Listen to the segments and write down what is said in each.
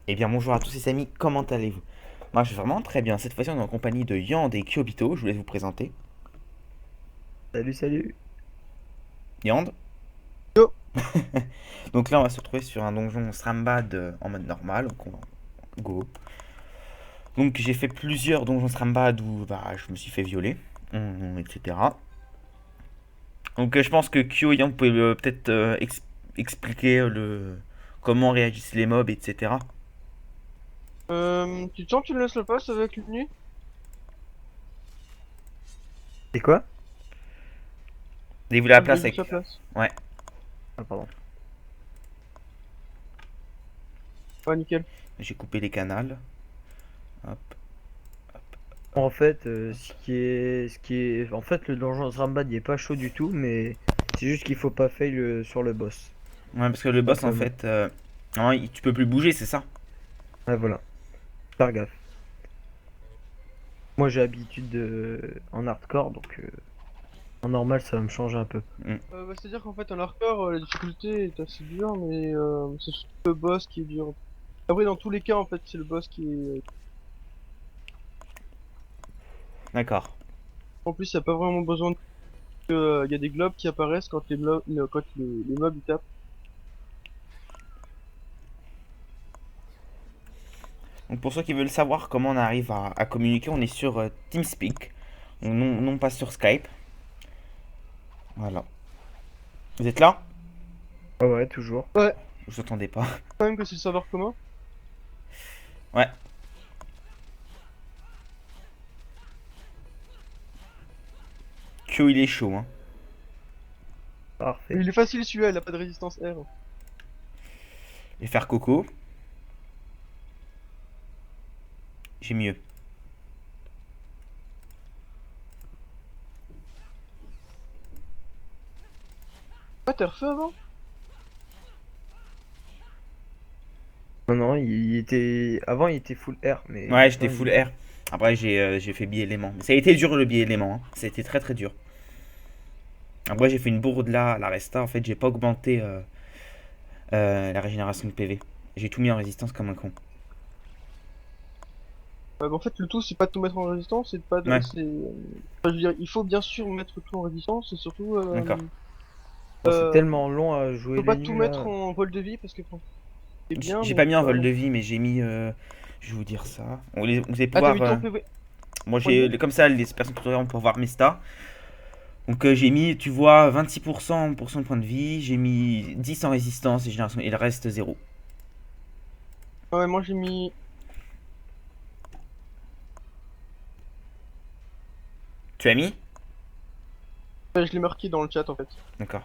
Eh bien bonjour à tous les amis, comment allez-vous? Moi je vais vraiment très bien, cette fois-ci on est en compagnie de Yand et Kyobito, je voulais vous présenter. Salut, salut. Yand. Yo. Donc là on va se retrouver sur un donjon Srambad en mode normal, donc on va go. Donc j'ai fait plusieurs donjons Srambad où bah, je me suis fait violer, etc. Donc je pense que Kyo et Yand, vous pouvez peut-être expliquer comment réagissent les mobs, etc. Tu te sens que tu le laisses le pass avec lui? C'est quoi? Et vous la Ah, je place l'ai vu sa avec... place. Ouais, Ah, pardon. Ouais, nickel. j'ai coupé les canals. Hop. En fait, en fait, le donjon Srambad il est pas chaud du tout, mais c'est juste qu'il faut pas fail sur le boss, Ouais, parce que le boss en simplement. fait... non, tu peux plus bouger, c'est ça? Ouais, voilà. Faire gaffe. Moi, j'ai l'habitude en hardcore, donc en normal, ça va me changer un peu. Mm. C'est-à-dire qu'en fait, en hardcore, la difficulté est assez dure, mais c'est surtout le boss qui est dur. Après, dans tous les cas, en fait, c'est le boss qui est... D'accord. En plus, il n'y a pas vraiment besoin de... Il y a des globes qui apparaissent quand quand les mobs ils tapent. Donc pour ceux qui veulent savoir comment on arrive à communiquer, on est sur TeamSpeak, donc non pas sur Skype. Voilà. Vous êtes là? Ouais, ouais, toujours. Ouais, Je vous entendais pas. quand même que c'est le serveur commun. Ouais. Q il est chaud, hein. Parfait. Il est facile celui-là, il a pas de résistance R. Je vais faire coco. J'ai mieux. Ah, t'as refait avant? Non, non, il était... Avant, il était full R, mais Ouais, j'étais maintenant, full R. Après j'ai fait bi-élément. Mais ça a été dur le bi-élément, hein. Ça a été très très dur. Après j'ai fait une bourde là à la resta. En fait j'ai pas augmenté la régénération de PV. J'ai tout mis en résistance comme un con. En fait, le tout, c'est pas de tout mettre en résistance, c'est de pas de... Ouais, c'est... Enfin, je veux dire, il faut bien sûr mettre tout en résistance, et surtout... d'accord. bon, c'est Euh, tellement long à jouer Faut pas les tout nuls, mettre là. en vol de vie parce que bon, c'est bien, J'ai mais pas mis faut en pas vol de non. vie, mais j'ai mis. Je vais vous dire ça. Vous allez Ah, t'as pouvoir. mis ton PV. Moi, Point de vie? comme ça, les personnes qui vont pouvoir voir mes stats. Donc, j'ai mis, tu vois, 26% de points de vie. J'ai mis 10 en résistance et génération. Et le reste, zéro. Ah ouais, moi j'ai mis. Tu as mis? Je l'ai marqué dans le chat en fait. D'accord.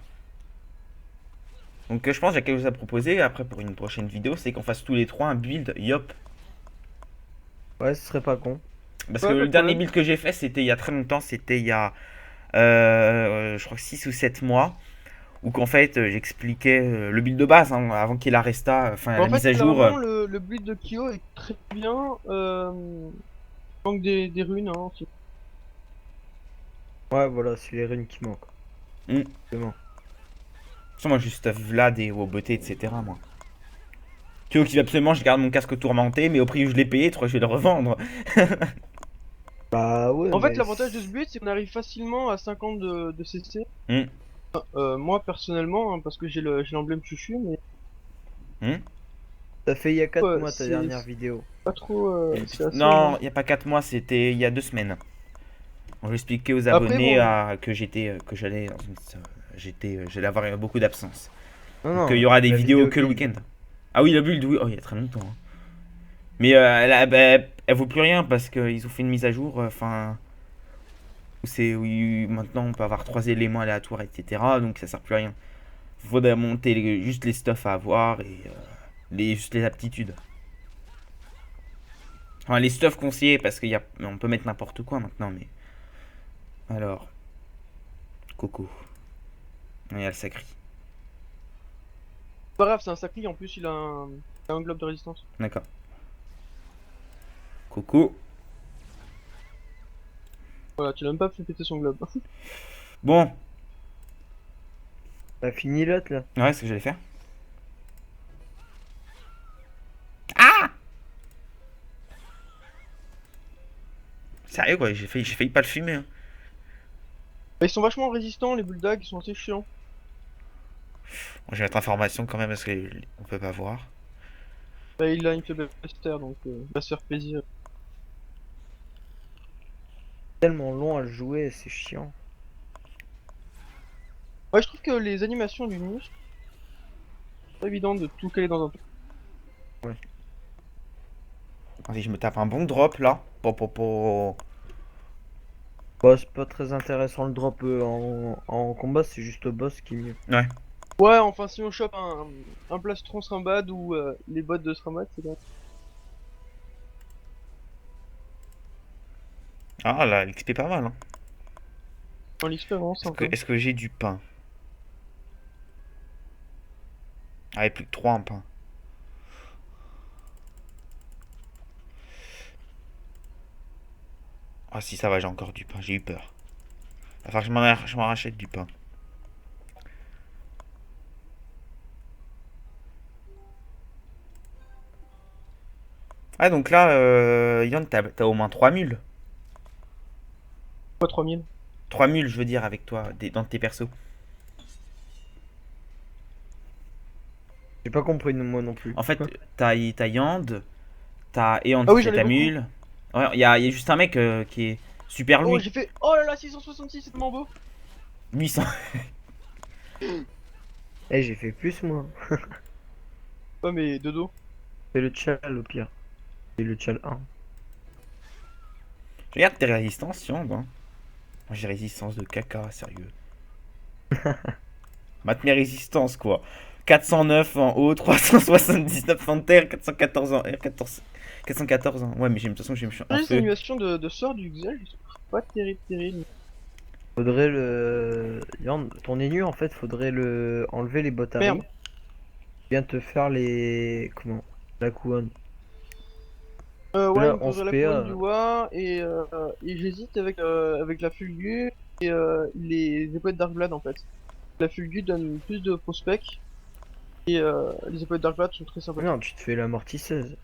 Donc, je pense que j'ai quelque chose à proposer après pour une prochaine vidéo. C'est qu'on fasse tous les trois un build Yop. Ouais, ce serait pas con. Parce que Ouais, pas le de dernier problème. build que j'ai fait, c'était il y a très longtemps. C'était il y a, je crois, 6 ou 7 mois. Où qu'en fait, j'expliquais le build de base, hein, avant qu'il y ait la resta, enfin Mais la en fait, mise à là jour. vraiment, le build de Kyo est très bien. Il manque des runes, hein. Ouais, voilà, c'est les runes qui manquent. Hmm. Justement. Moi, juste Vlad et Woboté, etc. Moi. Théo qui veut absolument, je garde mon casque tourmenté, mais au prix où je l'ai payé, tu crois que je vais le revendre? Bah ouais, En fait, mais... l'avantage de ce build, c'est qu'on arrive facilement à 50 de CC. Hmm. Moi personnellement, hein, parce que j'ai l'emblème chouchu, mais Hmm. Ça fait il y a 4 ouais, mois ta dernière c'est vidéo. pas trop. C'est assez Non, lent. il n'y a pas 4 mois, c'était il y a 2 semaines. On vais expliquer aux Après, abonnés bon, que j'allais avoir beaucoup d'absence. Non, Donc il y non, aura des la vidéos vidéo que le build. week-end. Ah oui, la build, oui, oh, il y a très longtemps, hein. Mais elle vaut plus rien parce qu'ils ont fait une mise à jour, enfin, où maintenant on peut avoir 3 éléments aléatoires, etc. Donc ça sert plus à rien. Faudrait monter juste les stuff à avoir et juste les aptitudes. Enfin, les stuff conseillés parce on peut mettre n'importe quoi maintenant, mais. Alors, Coco. Il y a le sacri. pas grave, c'est un sacri, en plus il a un globe de résistance. D'accord. Coco. Voilà, tu l'as même pas fait péter son globe. Bon, T'as fini l'autre là? ouais, ce que j'allais faire. Sérieux quoi, j'ai failli pas le fumer. Hein. Bah, ils sont vachement résistants, les bulldogs, ils sont assez chiants. Bon, je vais mettre information quand même parce que on peut pas voir. Bah, il a une faiblesse terre, donc il va se faire plaisir. Tellement long à le jouer, c'est chiant. Ouais, je trouve que les animations du Nus, c'est pas évident de tout caler dans un truc. Vas-y, je me tape un bon drop là. Bah, c'est pas très intéressant le drop en combat, c'est juste le boss qui est mieux. Ouais. Ouais, enfin, si on chope un plastron Srimbad ou les bots de Srimbad, c'est bien. Ah là, l'XP pas mal. Hein. Dans l'XP, vraiment sympa. Est-ce que j'ai du pain? Ah, il y a plus que 3 en pain. Ah si, ça va, j'ai encore du pain, j'ai eu peur. Enfin, je m'en rachète du pain. Ah donc là, Yann, t'as au moins 3 mules. Pas 3000. 3 mules, je veux dire, avec toi, dans tes persos. J'ai pas compris moi non plus. En fait, t'as Yand, t'as Eon Ah qui oui, fait j'en ai ta beaucoup. mule. Ouais, y a juste un mec qui est super Oh, lui. j'ai fait. Oh là là, 666, c'est tellement beau. 800. Eh, j'ai fait plus moi. Ouais, mais de dos. C'est le tchal au pire. C'est le tchal 1. Regarde tes résistances, Yand. Hein. Moi j'ai résistance de caca, sérieux. Mate mes résistances, quoi. 409 en haut, 379 en terre, 414 en R, 414 en... Ouais, mais de toute façon, j'ai un Les feu. animations de sort du Xel, je trouve pas terrible. Faudrait le. Yann, ton énu en fait, faudrait le enlever les botaries. Merde. Bien te faire les. Comment? La couronne. Ouais, il Là, me faudrait 11 la couronne du PA. Wa et j'hésite avec la Fulgu et les épaulettes Darkblade en fait. La Fulgu donne plus de prospects et les épaulettes Darkblade sont très sympathiques. Non, tu te fais l'amortisseuse.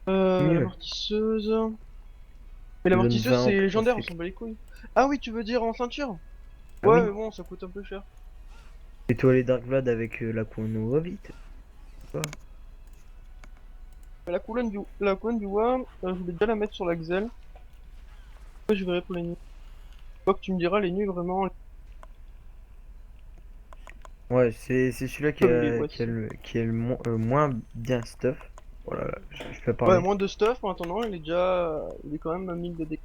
La Mieux. mortisseuse. Mais la Ça donne mortisseuse 20 c'est en légendaire, on prospect. s'en bat les couilles. Ah oui, tu veux dire en ceinture? Ah Ouais, oui. mais bon, ça coûte un peu cher. Et toi les Dark Vlad avec la couronne au vite. La couronne du Wa, je voulais déjà la mettre sur la Xel. Après, je verrai pour les nuits. Quoi que tu me diras, les nuits vraiment. Ouais, c'est celui-là qui Comme les. a, Ouais, qui a c'est ça. le moins bien stuff. Voilà, je peux Ouais, parler. moins de stuff en attendant, il est déjà. Il est quand même à 1000 de dégâts.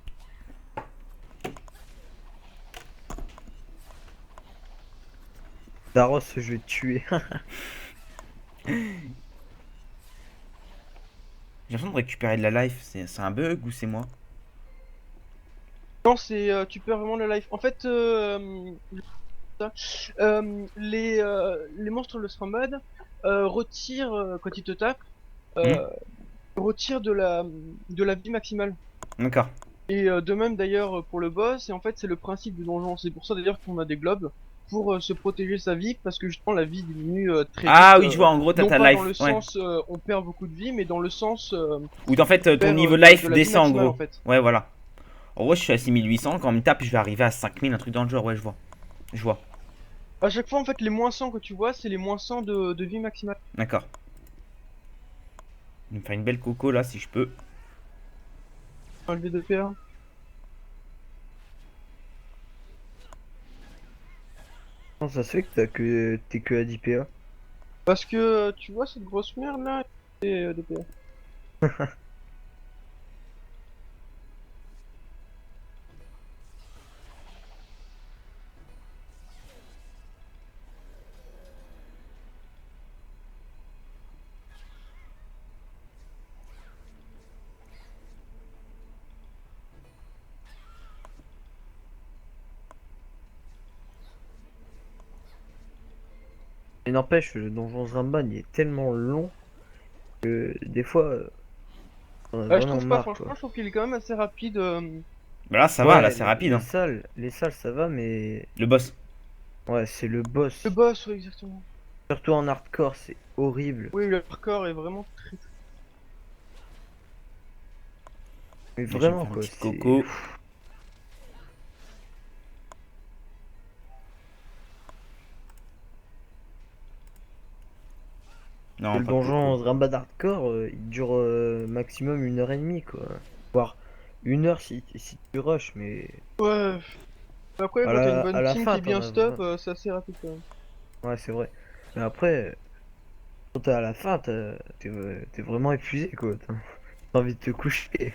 Daros, je vais te tuer. J'ai l'impression de récupérer de la life, c'est un bug ou c'est moi? Non, c'est. Tu perds vraiment le life. En fait, ça, les monstres le Strambad retirent, quand ils te tapent, Hmm. euh, retirent de la vie maximale. D'accord. Et de même d'ailleurs pour le boss, et en fait c'est le principe du donjon. C'est pour ça d'ailleurs qu'on a des globes pour se protéger sa vie, parce que justement la vie diminue très Ah vite. oui, je vois, en gros, t'as Non ta pas dans life. le Ouais. sens on perd beaucoup de vie, mais dans le sens Ou en fait, on ton perd niveau de life la vie descend en maximale en gros. fait. Ouais, voilà. En gros, je suis à 6800. Quand on me tape, je vais arriver à 5000, un truc dans le genre. Ouais, je vois. Je vois. À chaque fois en fait les moins 100 que tu vois, c'est les moins 100 de vie maximale. D'accord. Je vais me faire une belle coco là, si je peux. Enlever de PA. Comment ça se fait que t'es que à 10 PA? Parce que tu vois cette grosse merde là, c'est de PA. Et n'empêche, le donjon Zramban il est tellement long que des fois, on a Je vraiment trouve pas, marre franchement, quoi. je trouve qu'il est quand même assez rapide. Bah là, ça va, là, Ouais, c'est rapide. Hein. les salles ça va, mais Le boss. ouais, c'est le Le boss. boss, ouais, exactement. Surtout en hardcore, c'est horrible. Oui, le hardcore est vraiment très. Mais Là, je vais me vraiment faire une quoi, petite c'est. coco. Et Non, le pas coco. donjon Zrambad Hardcore, il dure maximum 1 heure et demie, quoi. Voire 1 heure si tu rush, mais Ouais. Après, quand t'as une à bonne la team qui fin, est t'en bien as stop, vraiment. c'est assez rapide quand même. Ouais, c'est vrai. Mais après, quand t'es à la fin, t'es vraiment épuisé, quoi. T'as envie de te coucher.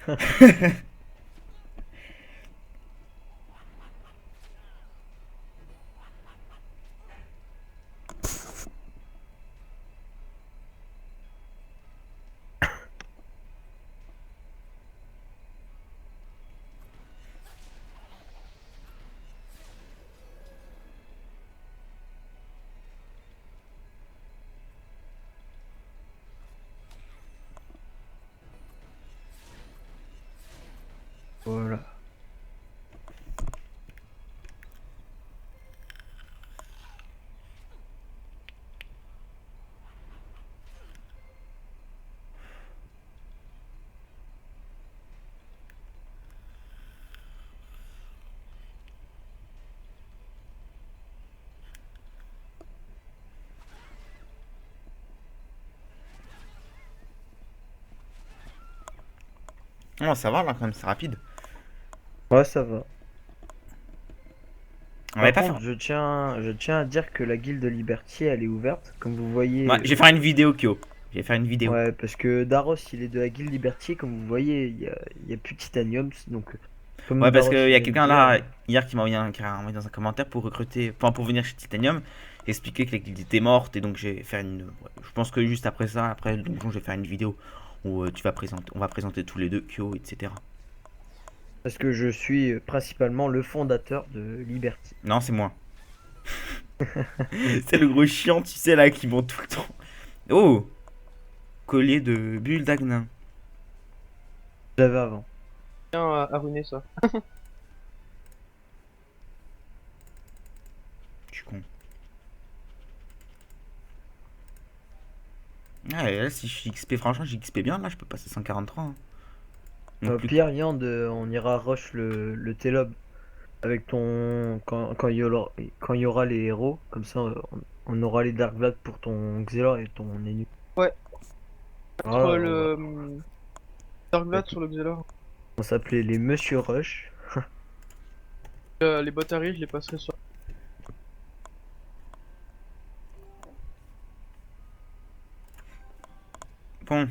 Voilà. Non, ça va là quand même, c'est rapide. Ouais, ça va. On va Par pas faire. contre, je tiens à dire que la guilde Liberty, elle est ouverte. Comme vous Ouais, voyez, je vais faire une vidéo, Kyo. Je vais faire une vidéo. ouais, parce que Daros, il est de la guilde Liberty. Comme vous voyez, il y a plus de Titanium. Donc, Ouais, comme parce Daros, qu'il il y a vient de quelqu'un dire, là, hier, qui m'a envoyé dans un commentaire pour recruter. Enfin, pour venir chez Titanium. Expliquer que la guilde était morte. Et donc, je vais faire une. Ouais, je pense que juste après ça, après le donjon, je vais faire une vidéo où on va présenter tous les deux, Kyo, etc. parce que je suis principalement le fondateur de Liberty. Non, c'est moi. C'est le gros chiant, tu sais, là, qui monte tout le temps. Oh, collier de bulle d'Agnin. J'avais avant. Tiens à ruiner ça. Je suis con. Ouais, là, si je suis XP, franchement, j'ai XP bien, là, je peux passer 143. Hein. Donc, plus. Pierre Yand, on ira rush le T-Lob avec ton. Quand il y aura les héros. Comme ça, on aura les Dark Vlad pour ton Xelor et ton Enu. Ouais, mettre Voilà, le Darkblade sur le Xelor. on s'appelait les Monsieur Rush. Les Botaries, je les passerai sur. Bon,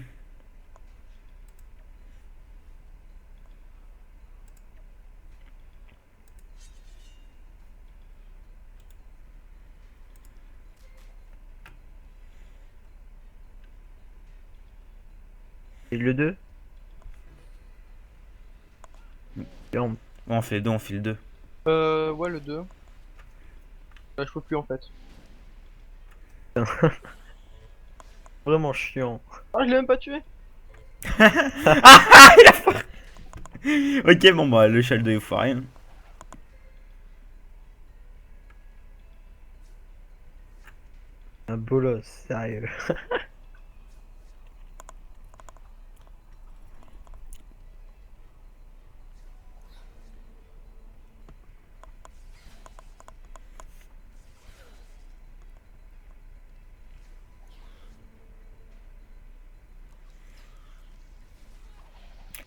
Et le 2 Yand. on fait le 2, on fait le 2. Ouais, le 2. Là, je peux plus en fait. Vraiment chiant. Ah, je l'ai même pas tué! Ok, bon, bah, le châle de foiré. Hein. Un bolos, sérieux.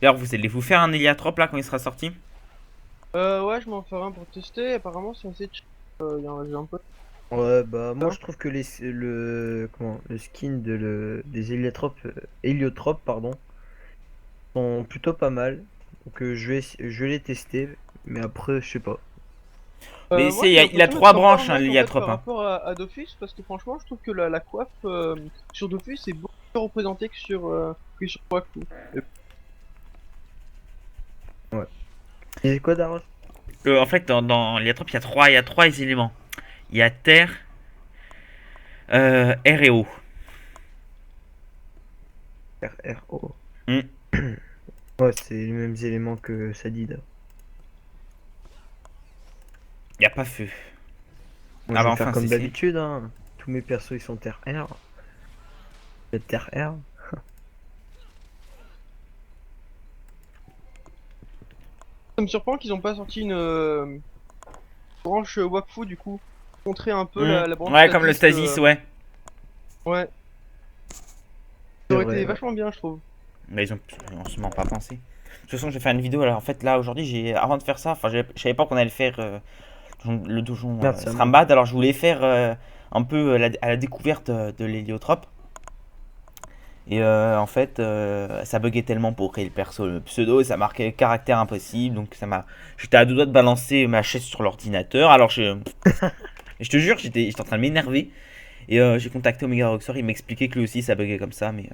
D'ailleurs, vous allez vous faire un héliatrope là quand il sera sorti? Ouais, je m'en ferai un pour tester. Apparemment, c'est assez cheap. J'ai un peu. Ouais, bah moi Ça. je trouve que le skin des héliotropes pardon, sont plutôt pas mal. Donc je vais les tester, mais après je sais pas. Mais Moi, c'est, j'ai il a l'impression d'être 3 un peu branches, hein, arnaque en fait l'héliatrope. par Hein. rapport à Dofus parce que franchement, je trouve que la coiffe sur Dofus est beaucoup plus représentée que sur Waku. Ouais. Et quoi Daros? En fait, dans l'héliatrope, il y a trois éléments. Il y a terre, air et eau. RRO. Hmm. Ouais, c'est les mêmes éléments que Sadida. Il y a pas feu. Moi Ah je bah vais faire enfin, comme c'est si. d'habitude, hein. Tous mes persos ils sont terre R. Terre R. Ça me surprend qu'ils ont pas sorti une branche Wakfu du coup. Montrer un peu Hmm. la branche Ouais, comme le Stasis. Stasis, ouais. Ouais, ça C'est aurait vrai, été ouais. vachement bien, je trouve. Mais ils ont absolument pas pensé. De toute façon, je vais faire une vidéo. Alors, en fait, là, aujourd'hui, avant de faire ça, enfin, je savais pas qu'on allait faire le donjon Merde, c'est à moi. Strambad. Alors, je voulais faire un peu à la découverte de l'héliotrope. Et en fait, ça buguait tellement pour créer le perso, le pseudo, ça marquait le caractère impossible. Donc, j'étais à deux doigts de balancer ma chaise sur l'ordinateur. Alors, je te jure, j'étais en train de m'énerver. Et j'ai contacté Omega Roxor. Il m'expliquait que lui aussi, ça buguait comme ça. Mais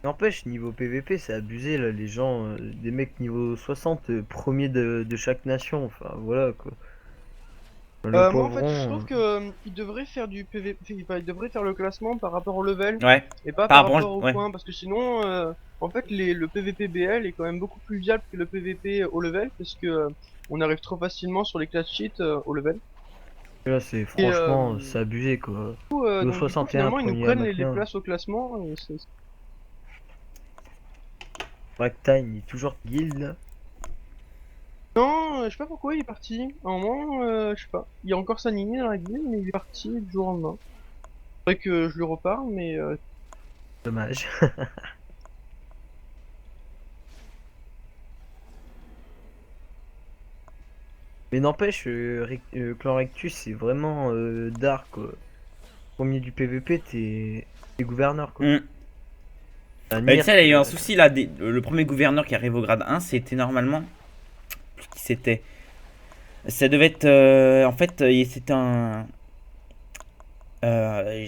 N'empêche, niveau PVP, c'est abusé là, les gens, des mecs niveau 60, premier de chaque nation, enfin voilà quoi. Le Moi en fait je pauvron, trouve que ils devraient faire du PVP, enfin, ils devraient faire le classement par rapport au level ouais, et pas par par rapport, rapport au ouais. point parce que sinon en fait le PVP BL est quand même beaucoup plus viable que le PVP au level parce que on arrive trop facilement sur les class sheets au level. là c'est Et franchement, c'est abusé quoi. Niveau donc du coup 61, finalement ils nous premier à prennent les McNair. places au classement et Ragtime, il est toujours guild là. non, je sais pas pourquoi il est parti. À un moment, je sais pas. Il y a encore Sanini dans la guilde mais il est parti du jour au lendemain. Faudrait que je le reparle mais Dommage. Mais n'empêche, Clan Rectus c'est vraiment dark quoi. Premier du PVP, t'es gouverneur quoi. Hmm. Un Bah, tu sais, il y a eu un NIRC. souci là. Le premier gouverneur qui arrive au grade 1, c'était normalement. Qui c'était? Ça devait être. En fait, c'était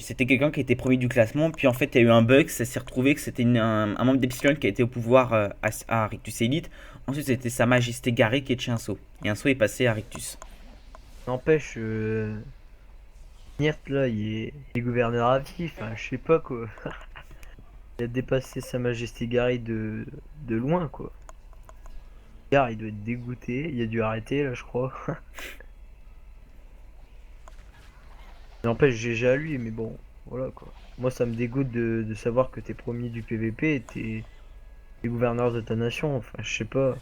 c'était quelqu'un qui était premier du classement, puis en fait il y a eu un bug, ça s'est retrouvé que c'était un membre d'Epsilon qui a été au pouvoir à Rictus Elite. Ensuite c'était Sa Majesté Garrick qui est de chez un saut. Et un saut est passé à Rictus. N'empêche, NIRC là, il est gouverneur à vie, enfin je sais pas quoi. Il a dépassé Sa Majesté Gary de loin quoi. Gare, il doit être dégoûté, il a dû arrêter là je crois. N'empêche, GG à lui, mais bon, voilà quoi. Moi ça me dégoûte de savoir que t'es premier du PVP et t'es gouverneur de ta nation, enfin je sais pas.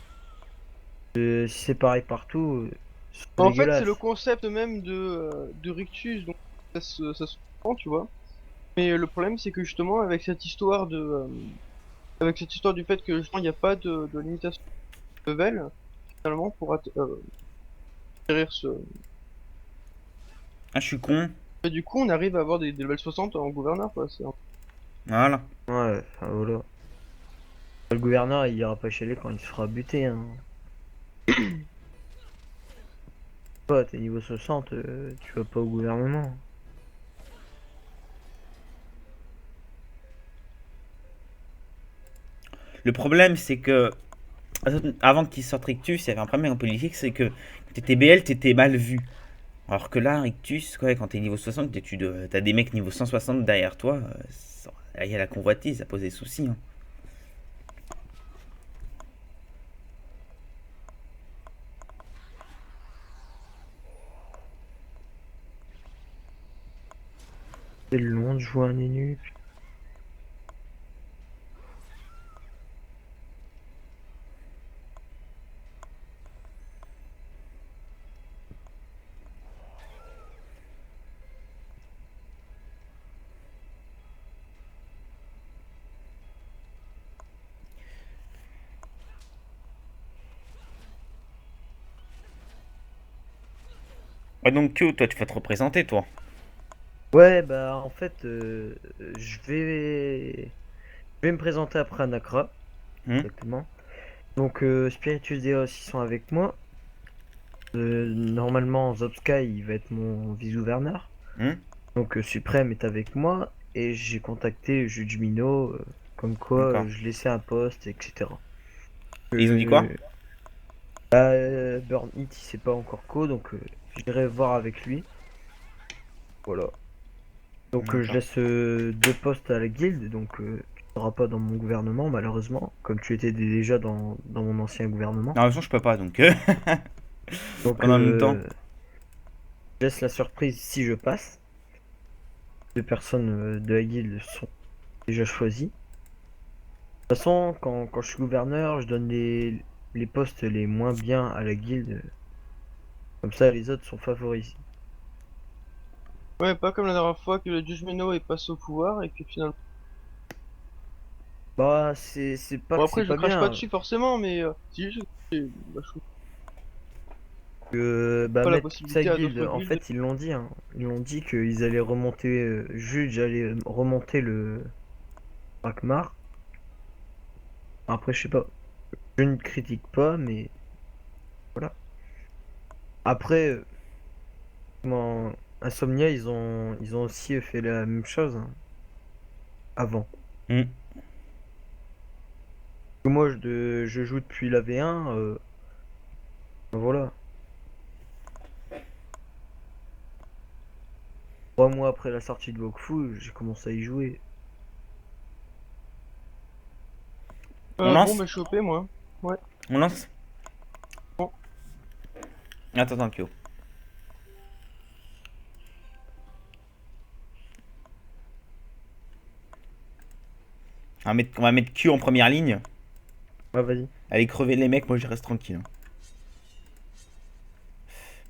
Si c'est pareil partout, c'est en fait, c'est le dégueulasse. concept même de Rictus, donc ça se comprend, tu vois. Mais le problème, c'est que justement, avec cette histoire avec cette histoire du fait que justement, il n'y a pas de limitation de level, finalement, pour acquérir ce. Ah, je suis con. Et du coup, on arrive à avoir des levels 60 en gouverneur, quoi. Voilà. Ouais, enfin voilà. Le gouverneur il ira pas chez lui quand il se fera buter, hein. Toi, t'es niveau 60, tu vas pas au gouvernement. Le problème c'est que avant qu'il sorte Rictus, il y avait un problème en politique, c'est que quand t'étais BL, t'étais mal vu. Alors que là, Rictus, ouais, quand t'es niveau 60, t'as des mecs niveau 160 derrière toi. Il y a la convoitise, ça pose des soucis, hein. C'est long de jouer un énu. Ouais, donc Q, toi, tu vas te représenter, toi. Ouais, bah en fait, je vais me présenter après à Nakra, Hmm. exactement. Donc Spiritus Deos, ils sont avec moi. Normalement, Zopsky, il va être mon vice-gouverneur. Hmm. Donc Suprême est avec moi. Et j'ai contacté Jujumino, comme quoi D'accord. je laissais un poste, etc. Et ils ont dit quoi? Euh, Burn It, il sait pas encore quoi, donc j'irai voir avec lui. Voilà. Donc je D'accord. laisse deux postes à la guilde, donc tu seras pas dans mon gouvernement malheureusement, comme tu étais déjà dans mon ancien gouvernement. Non, de toute façon, je peux pas, donc. Donc Pendant le temps. je laisse la surprise si je passe. deux personnes de la guilde sont déjà choisies. De toute façon, quand je suis gouverneur, je donne les postes les moins bien à la guilde. Comme ça, les autres sont favorisés. Ouais, pas comme la dernière fois que le Judgmeno est passé au pouvoir et que finalement. Bah, c'est pas Bon, que c'est après, je pas crache pas bien. dessus forcément, mais c'est juste que je trouve Que bah, pas la mettre sa possibilité à guilde, d'autres en guildes. fait, ils l'ont dit. Hein. Ils l'ont dit qu'ils allaient remonter. Juge allait remonter le Akmar. Après, je sais pas. Je ne critique pas, mais voilà. Après, comment Insomnia, ils ont aussi fait la même chose hein, avant. Hmm. Moi, je joue depuis la V1, voilà. 3 mois après la sortie de Wokfu, j'ai commencé à y jouer. On Bon, lance? bah, je suis OP, moi. Ouais. On lance? Bon. Attends, Kyo. On va mettre Q en première ligne. Ouais, vas-y. Allez crever les mecs, moi je reste tranquille.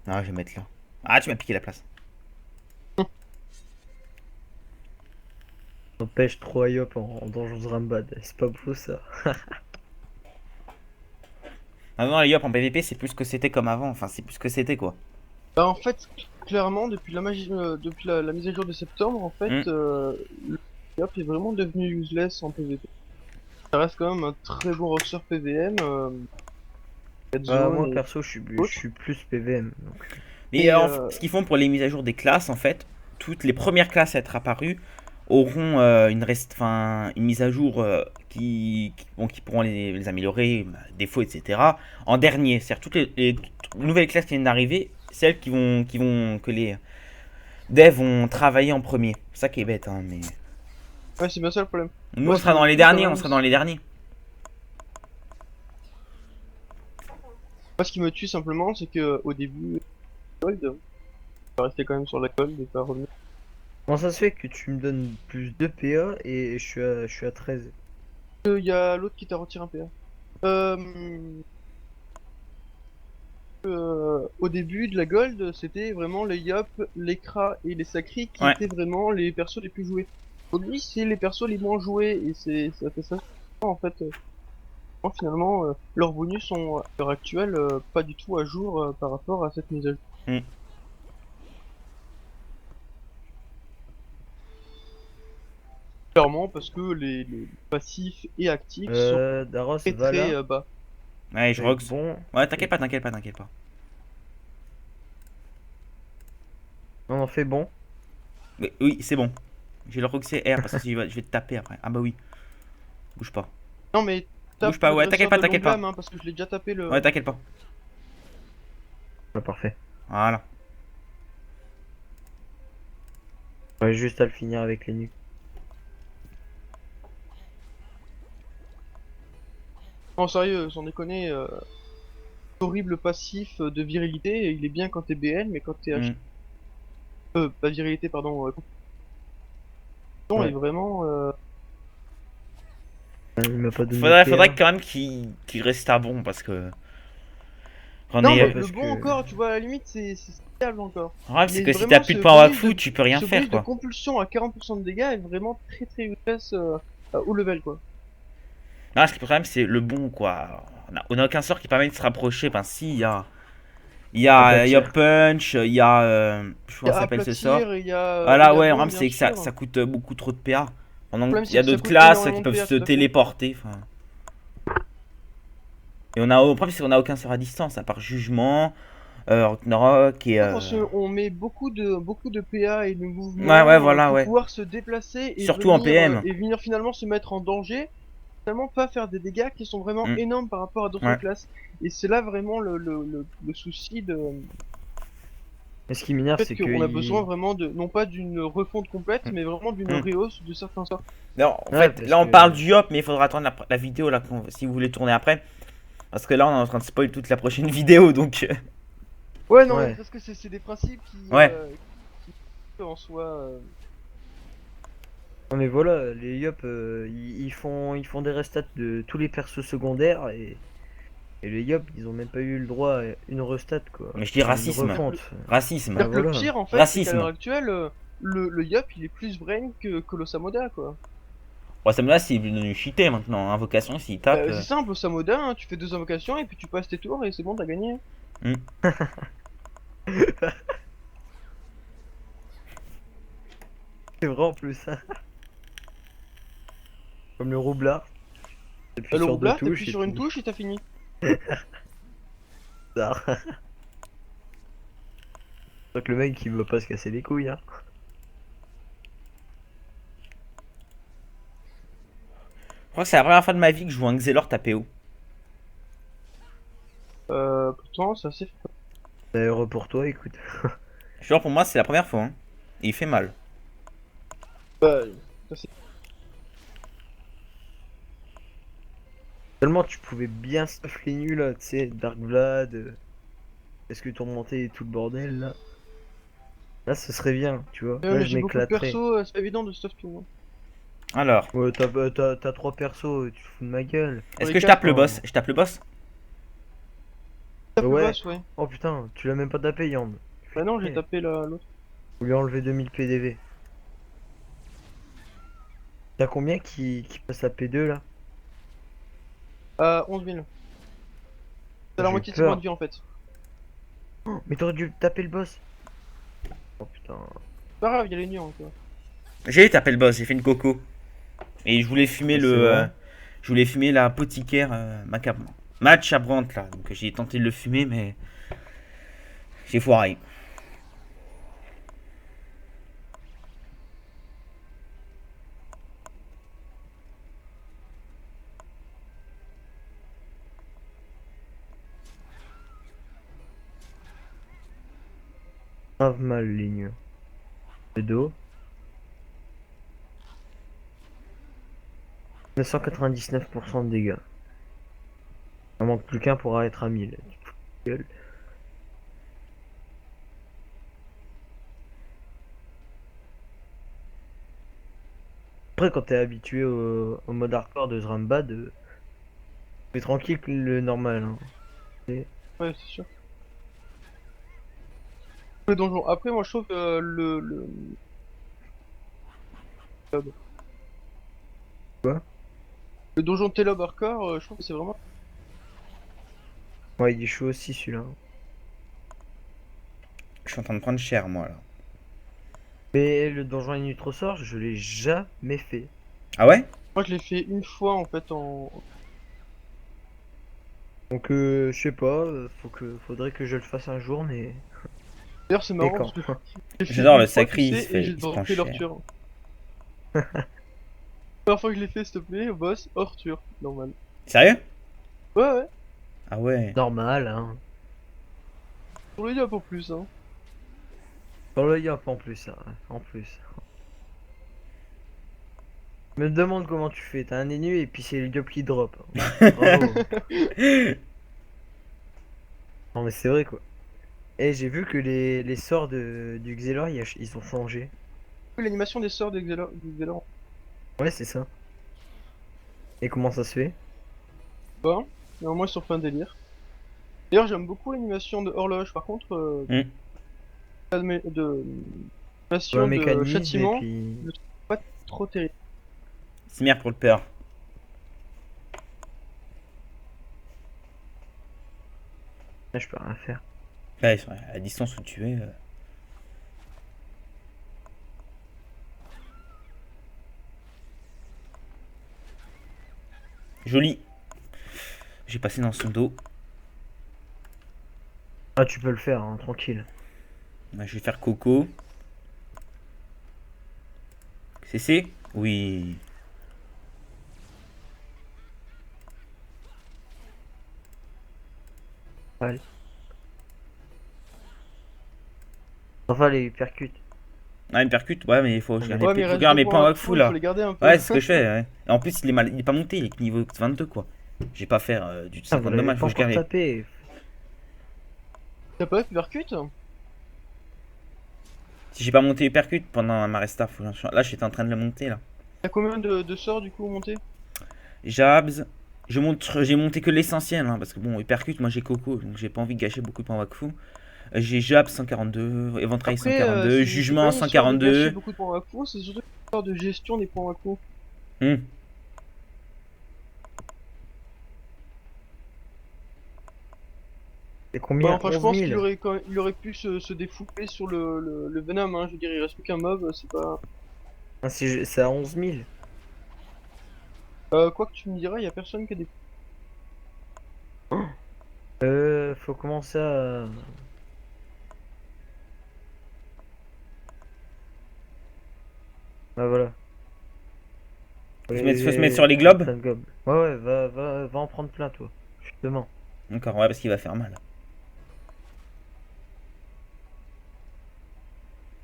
Non, je vais mettre là. Ah, tu m'as piqué la place. N'empêche 3 Yop en Donjons Rambad. C'est pas beau ça. Maintenant, les Yop en PVP, c'est plus ce que c'était comme avant. Enfin, c'est plus ce que c'était quoi. Bah, en fait, clairement, depuis depuis la mise à jour de septembre, en fait, Hmm. le Yop est vraiment devenu useless en PvP. Ça reste quand même un très bon roster PVM, 4 zones Moi et perso, je autres. suis plus PVM. Donc... Mais Et ce qu'ils font pour les mises à jour des classes, en fait, toutes les premières classes à être apparues auront une mise à jour qui pourront les améliorer, bah, défauts, etc. en dernier. C'est-à-dire toutes les nouvelles classes qui viennent d'arriver, celles que les devs vont travailler en premier. C'est ça qui est bête, hein, mais ouais, c'est bien ça le problème. nous Moi, on ce qui sera me dans les tue quand derniers, on même, sera dans les derniers. moi, ce qui me tue simplement, c'est que au début, Gold, je vais rester quand même sur la Gold et pas revenir. Comment ça se fait que tu me donnes plus de PA et je suis à 13? Il y a l'autre qui t'a retiré un PA. Au début de la Gold, c'était vraiment les Yop, les Kra et les Sakri qui Ouais. étaient vraiment les persos les plus joués. Aujourd'hui, c'est les persos les moins joués et ça fait ça. En fait, finalement, leurs bonus sont à l'heure actuelle pas du tout à jour par rapport à cette mise à jour. Hmm. Clairement, parce que les passifs et actifs sont Daros, très va très là. bas. Ouais, je Avec rox. bon. Ouais, t'inquiète pas, t'inquiète pas, t'inquiète pas. On en fait bon. Mais, oui, c'est bon. Je vais le roxer R parce que je vais te taper après. Ah bah oui. Bouge pas. Non mais Bouge tape pas, le ouais, t'inquiète dresseur pas, de t'inquiète pas. l'Onglam, hein, parce que je l'ai déjà tapé le. Ouais, t'inquiète pas. Parfait. Voilà. Ouais, juste à le finir avec les nuques. Non sérieux, sans déconner, horrible passif de virilité, et il est bien quand t'es BN, mais quand t'es H. Hmm. Pas virilité, pardon. Ouais. Est vraiment. Il m'a pas donné de Faudrait PA. quand même qu'il reste à bon parce que. J'en Non ai. mais Ouais, le parce bon que. encore, tu vois, à la limite, c'est stable encore. Le problème, c'est Mais que si t'as vraiment, plus de power wafu, tu peux rien ce faire bonus de quoi. compulsion à 40% de dégâts est vraiment très très useless à haut level quoi. Non, ce qui est le problème, c'est le bon quoi. On a aucun sort qui permet de se rapprocher. Ben, si, il y a Aplatir. Punch, il y a. Je sais pas Il y comment a ça s'appelle ce sort. aplatir, il Voilà, y a ouais, le bombe problème, bien c'est que ça sûr. Le coûte beaucoup trop de PA. Pendant problème qu'il y c'est a que ça d'autres coûte classes qui énormément de peuvent PA, se tout à fait. téléporter. Enfin. Et le problème, c'est qu'on a aucun sort à distance, à part Jugement, Ragnarok et. On met beaucoup de PA et de Ouais, mouvements voilà, pour ouais. pouvoir se déplacer Surtout en PM. et venir finalement se mettre en danger, finalement pas faire des dégâts qui sont vraiment Hmm. énormes par rapport à d'autres Ouais. classes. Et c'est là vraiment le souci de Et ce qui m'énerve, fait c'est que. qu'on a besoin vraiment de non pas d'une refonte complète, mais vraiment d'une Hmm. rehausse de certains sorts. Non, en Ouais, fait, parce là on parle que. du hop, mais il faudra attendre la vidéo là, si vous voulez tourner après. Parce que là on est en train de spoil toute la prochaine vidéo donc. Ouais non mais Ouais. parce que c'est des principes Ouais. qui en soi Non mais voilà, les Yop, ils font des restats de tous les persos secondaires et les Yop, ils ont même pas eu le droit à une restat quoi. Mais je dis Une racisme. refonte. Racisme. Bah C'est-à-dire que le voilà. pire, en fait, c'est qu'à l'heure Racisme. actuelle, le Yop, il est plus brain que l'Osamoda, quoi. Bon, ça me là, c'est devenu cheaté maintenant. Invocation, s'il tape. C'est simple, Osamoda, hein, tu fais 2 invocations et puis tu passes tes tours et c'est bon, t'as gagné. Hmm. C'est vrai en plus, hein. Comme le roublard. T'appuies Le sur deux roublard, touches t'appuies et sur une puis... touche et t'as fini. ça. Donc le mec il veut pas se casser les couilles, hein. Je crois que c'est la première fois de ma vie que je joue un Xelor tapé haut. Pourtant, c'est assez... Bah, heureux pour toi, écoute. Je jure, pour moi, c'est la première fois. Hein. Et il fait mal. Bah, ça, c'est- Seulement tu pouvais bien stuff les nuls là, tu sais, Dark Vlad, est-ce que tourmenté et tout le bordel là. Là ce serait bien, tu vois. Là mais je j'ai beaucoup de m'éclaterais. persos, c'est pas évident de stuff tout, hein. Alors, Ouais, t'as trois persos, tu te fous de ma gueule. Pour est-ce les que je quatre, tape le non. boss? Je tape le boss? Tape le Ouais. boss, ouais. Oh putain, tu l'as même pas tapé Yamb. Bah non, j'ai Ouais. tapé l'autre. Faut lui enlever 2000 PDV. T'as combien qui passe à P2 là? 11 000. C'est la J'ai eu moitié de ses points peur. de vie, en fait. Oh, mais t'aurais dû taper le boss. Oh putain. C'est pas grave, il y a les nuances, quoi. J'ai tapé le boss, j'ai fait une coco. Et je voulais fumer C'est vrai. je voulais fumer l'apothicaire match à Brante là. Donc j'ai tenté de le fumer, mais j'ai foiré. Grave mal ligne. Le dos. 999% de dégâts. Il en manque plus qu'un pour être à 1000. Tu te fous de ma gueule. Après, quand t'es habitué au mode hardcore de Zrambad, t'es tranquille que le normal, hein. Ouais, c'est sûr. Le donjon. Après, moi, je trouve que Quoi? le donjon Telob Hardcore, je trouve que c'est vraiment... Ouais, il est chaud aussi celui-là. Je suis en train de prendre cher moi là. Mais le donjon Inutrosor, je l'ai jamais fait. Ah ouais? Moi, je l'ai fait une fois, en fait, en... Donc, je sais pas, faudrait que je le fasse un jour, mais. D'ailleurs, c'est Mais marrant, quand? parce que j'ai fait J'adore une le fois, tu sacri, sais, et j'ai il se prend droppé cher. l'Orture. La première fois que je l'ai fait, s'il te plaît, boss, Orture, normal. Sérieux? Ouais, ouais, Ah ouais. Normal, hein. pour le yop en plus, hein. Dans le yop en plus, hein, en plus. Me demande comment tu fais, t'as un ennemi et puis c'est le yop qui drop, hein. Bravo. Non mais c'est vrai quoi. Et j'ai vu que les sorts du Xelor, ils ont changé. L'animation des sorts d'Exelor, Ouais, c'est ça. Et comment ça se fait? pas. Mais au moins, ils sont fait un délire. D'ailleurs, j'aime beaucoup l'animation de horloge, par contre, Hmm. de Un l'animation de mécanisme et châtiment, puis. je le trouve pas trop terrible. C'est merde pour le peur. Là, je peux rien faire. Ouais, ils sont à la distance où tu es. Joli. J'ai passé dans son dos. Ah, tu peux le faire, hein, tranquille. Ouais, je vais faire Coco. CC? Oui. Allez. Enfin, les percute. Ah, une percute? Ouais, mais il faut, Ouais, garder, Ouais, mais il faut reste garder mes 2 points points avec à fou fou, il là. faut les garder un peu. Ouais, c'est ce que je fais. Ouais. Et en plus, il est pas monté, il est que niveau 22 quoi. J'ai pas faire du Ah, vous 50 l'avez dommages, pas faut que je encore garde. tapé. T'as pas fait percute? Si j'ai pas monté les percutes pendant ma resta, là j'étais en train de le monter là. T'as combien de sorts du coup monté? Jabs. J'ai monté que l'essentiel, hein, parce que bon, Hypercute, moi j'ai Coco, donc j'ai pas envie de gâcher beaucoup de points Wakfu. J'ai Jabs 142, Éventail Après, 142, c'est pas Jugement une histoire de gâcher 142. beaucoup de points Wakfu, c'est surtout une histoire de gestion des points Wakfu. Hmm. C'est Bah, combien? enfin, je 11 pense qu'il 000? aurait, il aurait pu se défouler sur le Venom, hein. Je veux dire, il reste plus qu'un mob, c'est pas. Ah, c'est à 11 000. Quoi que tu me diras, il y a personne qui a des. Faut commencer à... Ah voilà. Faut se mettre sur les Prendre globes. plein de gobes. Ouais, ouais, va en prendre plein, toi. Justement. Encore, ouais, parce qu'il va faire mal.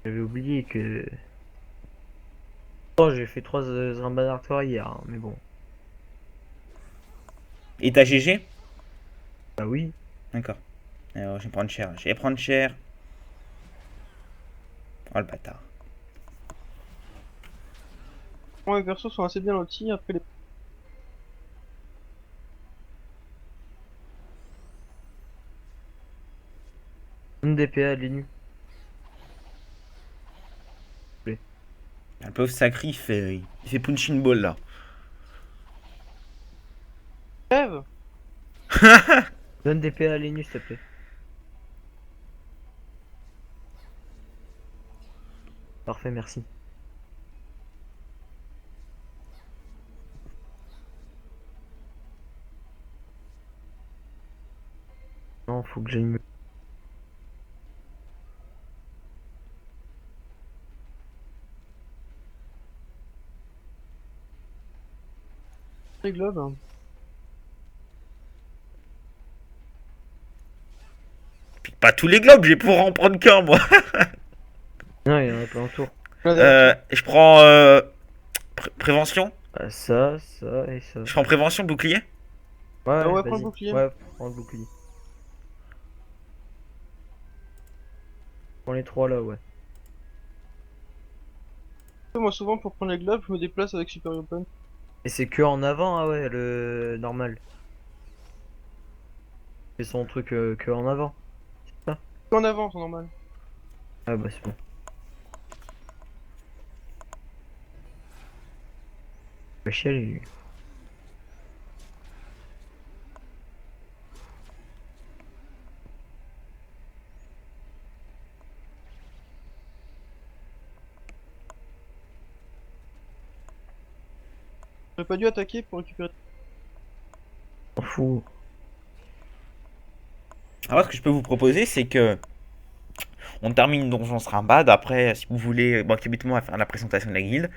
J'avais oublié que... Oh, j'ai fait 3 Zrambanartois hier, hein, mais bon. Et t'as GG? Bah oui. D'accord. Alors, je vais prendre cher. Je vais prendre cher. Oh le bâtard. Moi, les persos sont assez bien lotis. Après, les. Une DPA, les nus. Le pauvre Sacri, il fait punching ball là. Crève! Donne DPA à les nus, s'il te plaît. Parfait, merci. Non, faut que j'aille me... Les globes. Pique pas tous les globes, je vais pouvoir en prendre qu'un moi. Non, il y en a pas un tour. Je prends prévention. Bah, ça et ça. Je prends prévention, bouclier. Ouais, Ouais, prends le vas-y. bouclier. Ouais, prends le bouclier. Prends les 3 là, ouais. Moi, souvent, pour prendre les globes, je me déplace avec Super Open. Et c'est que en avant, ah ouais, le normal. C'est son truc que en avant. C'est ça? En avant, c'est normal. Ah bah c'est bon. Va chialer lui. J'aurais pas dû attaquer pour récupérer. M'en fous. Alors, ce que je peux vous proposer, c'est que on termine Donjon Srimbad. Après, si vous voulez, bon, habituellement, on va faire la présentation de la guilde.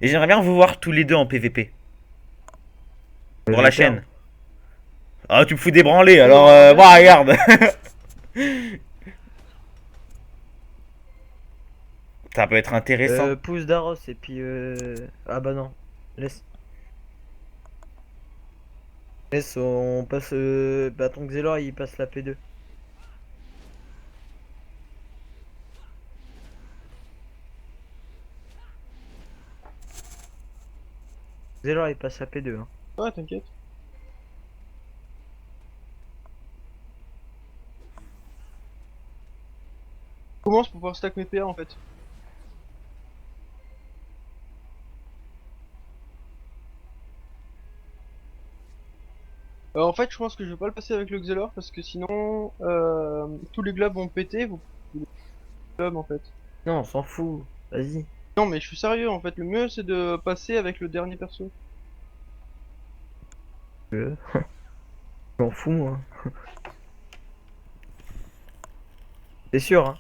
Et j'aimerais bien vous voir tous les deux en PVP. Pour Je la vais perdre. chaîne. Ah, tu me fous débranler, Oui, alors, on va bah, regarde. Ça peut être intéressant. Pousse Daros et puis ah bah non. Laisse. Laisse, on passe. Bah ton Xelor il passe la P2. Xelor il passe la P2 hein. Ouais, t'inquiète. Commence pour pouvoir stack mes PA en fait. En fait, je pense que je vais pas le passer avec le Xelor parce que sinon, tous les globes vont péter. Vous les globes en fait. Non, on s'en fout. Vas-y. Non, mais je suis sérieux en fait. Le mieux c'est de passer avec le dernier perso. Je m'en fous moi. C'est sûr hein.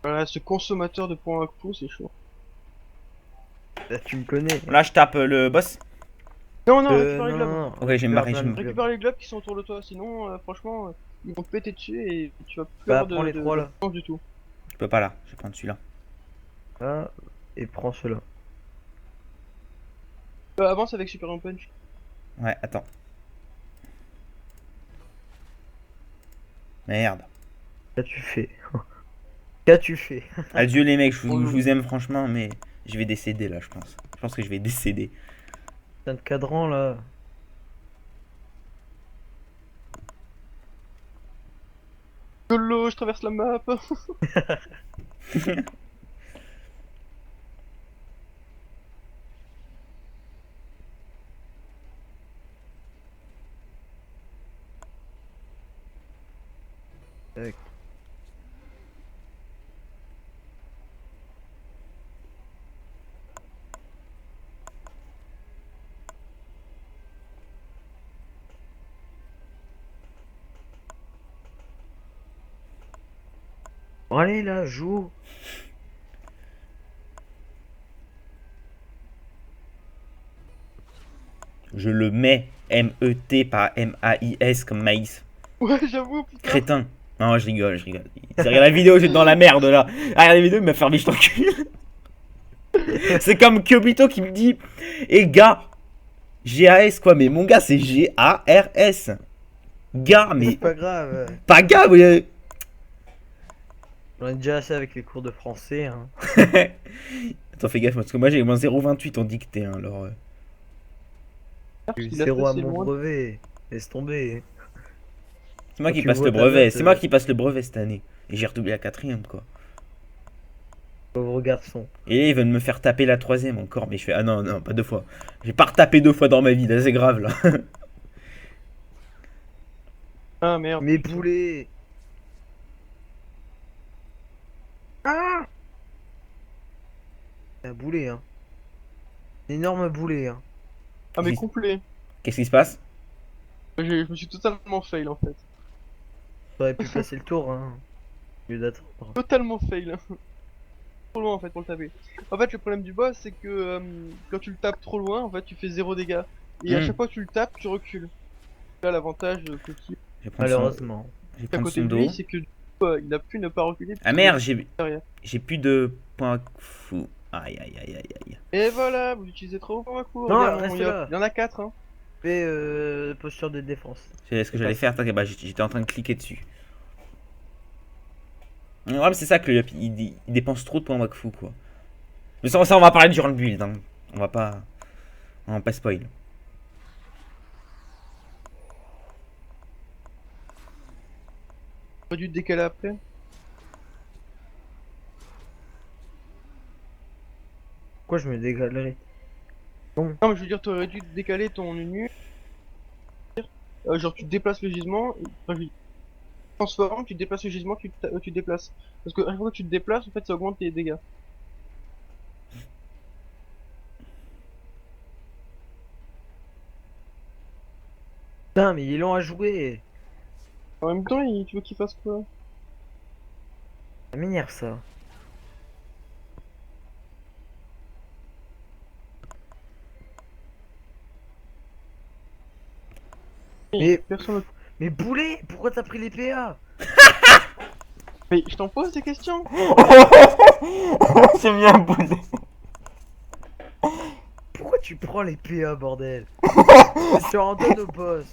Voilà, ce consommateur de points à coup, c'est chaud. Là, tu me connais. Là, je tape le boss. Non, non, récupère les Non, globes. non, non. Ok, j'ai Récupère marré, plein j'ai de marré. globes. Récupère les globes qui sont autour de toi, sinon, franchement, ils vont te péter dessus et tu vas plus Bah avoir prends les 3 de là. chance du tout. Je peux pas là, je vais prendre celui-là. Là, et prends cela. Avance avec Super Punch. Ouais, attends. Merde. Qu'as-tu fait? Qu'as-tu fait? Adieu les mecs, je Relou. vous aime franchement, mais je vais décéder là, je pense. Je pense que je vais décéder. Putain de cadran là. YOLO, je traverse la map. Tac. Bon, allez là, joue. Je le mets M-E-T par M-A-I-S comme maïs. Ouais, j'avoue, putain. Crétin. Non, je rigole, je rigole. C'est regarde la vidéo, j'étais dans la merde là. Ah, regarde la vidéo, il m'a fait biche ton cul. C'est comme Kyobito qui me dit eh gars, G-A-S quoi, mais mon gars c'est G-A-R-S. Gars, C'est mais pas grave. pas gars, mais... On est déjà assez avec les cours de français. Hein. Attends, fais gaffe, parce que moi j'ai moins 0,28 en dictée, hein, alors... J'ai eu Il a 0 à passé mon loin. brevet. Laisse tomber. C'est moi Quand qui tu passe vois le ta brevet, note, c'est moi qui passe le brevet cette année. Et j'ai redoublé la quatrième, quoi. Pauvre garçon. Et là, ils veulent me faire taper la troisième encore, mais je fais, ah non, non, pas deux fois. J'ai pas retapé deux fois dans ma vie, là, c'est grave, là. Ah merde. Mes poulets. Ah Un boulet, hein. Un énorme boulet, hein. Ah, mais complet. Qu'est-ce qui se passe? Je me suis totalement fail en fait. T'aurais pu passer le tour, hein. Au lieu d'attendre. Totalement fail. Trop loin en fait pour le taper. En fait, le problème du boss, c'est que quand tu le tapes trop loin, en fait, tu fais 0 dégâts. Et à Hmm. chaque fois que tu le tapes, tu recules. Là, l'avantage que qui Je vais prendre son, Malheureusement. je vais est à prendre côté son de lui, dos. c'est que du coup, il a pu ne pas reculer. Ah merde, derrière. j'ai plus de points fou. Aïe, aïe, aïe, aïe, aïe. Et voilà, vous l'utilisez trop pour ma cour. Non, Regarde, reste il y là. il y en a 4 hein. Fais posture de défense. C'est ce que j'allais faire, t'inquiète, bah, j'étais en train de cliquer dessus. Ouais, mais c'est ça que il dépense trop de points Wakfu, quoi. Mais ça, on va parler durant le build, hein. On va pas spoil. J'aurais dû te décaler après. Pourquoi je me dégalerais? Non, mais je veux dire, t'aurais dû décaler ton nu. Genre, tu déplaces le gisement. Enfin, je transformes, tu déplaces le gisement, tu te déplaces. Parce que à chaque fois que tu te déplaces, en fait, ça augmente tes dégâts. Putain, mais ils l'ont à jouer. En même temps, tu veux qu'il fasse quoi? Ça m'énerve ça. Mais, Personne. mais boulet, pourquoi t'as pris les PA? Mais je t'en pose des questions. C'est bien posé. Pourquoi tu prends les PA, bordel? Tu en donnes au boss.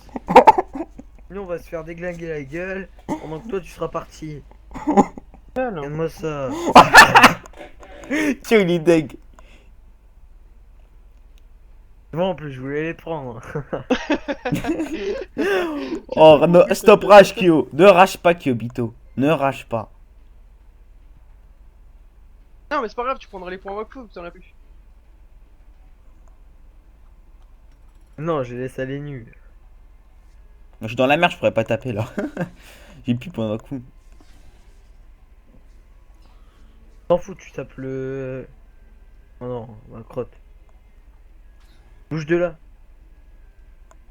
Nous, on va se faire déglinguer la gueule pendant que toi, tu seras parti. Regarde-moi ça. Tiens, il est deg. Moi, en plus, je voulais les prendre. Oh, stop rage, Kyo. Ne rage pas, Kyobito. Ne rage pas. Non, mais c'est pas grave, tu prendras les points Wakfu, t'en as plus. Non, je les laisse aller nus. Je suis dans la merde, je pourrais pas taper là. J'ai plus pour un coup. T'en fous, tu tapes le. Oh non, ma crotte. Bouge de là.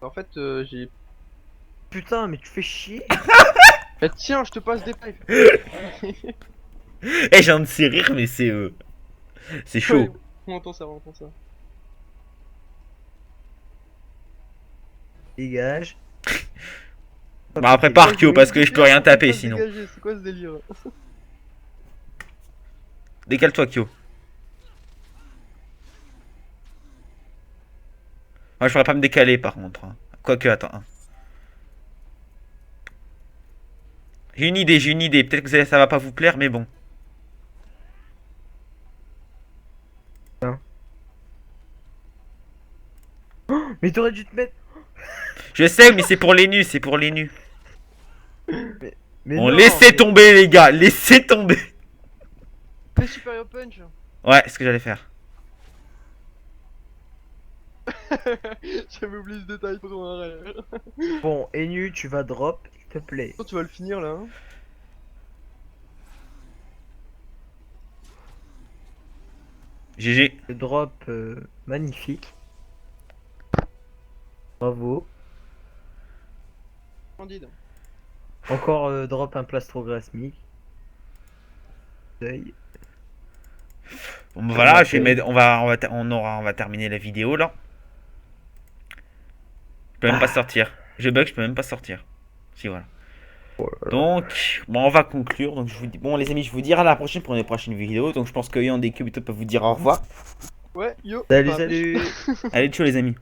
En fait, j'ai. Putain, mais tu fais chier. Bah, tiens, je te passe des pipes. Eh, j'ai envie de sais rire, mais c'est chaud. Ouais, on entend ça, on entend ça. Dégage. Bah, après, pars, Kyo, parce que je peux rien taper sinon. Dégager, c'est quoi ce délire? Décale-toi, Kyo. Moi, je pourrais pas me décaler par contre, hein. Quoique, attends, hein. J'ai une idée, j'ai une idée. Peut-être que ça va pas vous plaire, mais bon. Mais t'aurais dû te mettre. Je sais, mais c'est pour les nus, c'est pour les nus. Mais Bon, non, laissez mais- tomber, les gars, laissez tomber. Fais Superior Punch. Ouais, c'est ce que j'allais faire. J'avais oublié ce détail pour un rêve. Bon, Enu, tu vas drop, s'il te plaît. Tu vas le finir là. Hein. GG. Le drop magnifique. Bravo. Splendide. Encore drop un plastrograsmique. Deuil. Bon, bah, voilà, je vais mettre, on va terminer la vidéo là. Je peux même pas sortir. Je bug, je peux même pas sortir. Si, voilà. Oh là là. Donc, bon, on va conclure. Donc, je vous dis, bon, les amis, je vous dis à la prochaine pour une prochaine vidéo. Donc, je pense que Yon des Cubito peut vous dire au revoir. Ouais, yo. Salut, bah, salut. Allez, ciao, les amis.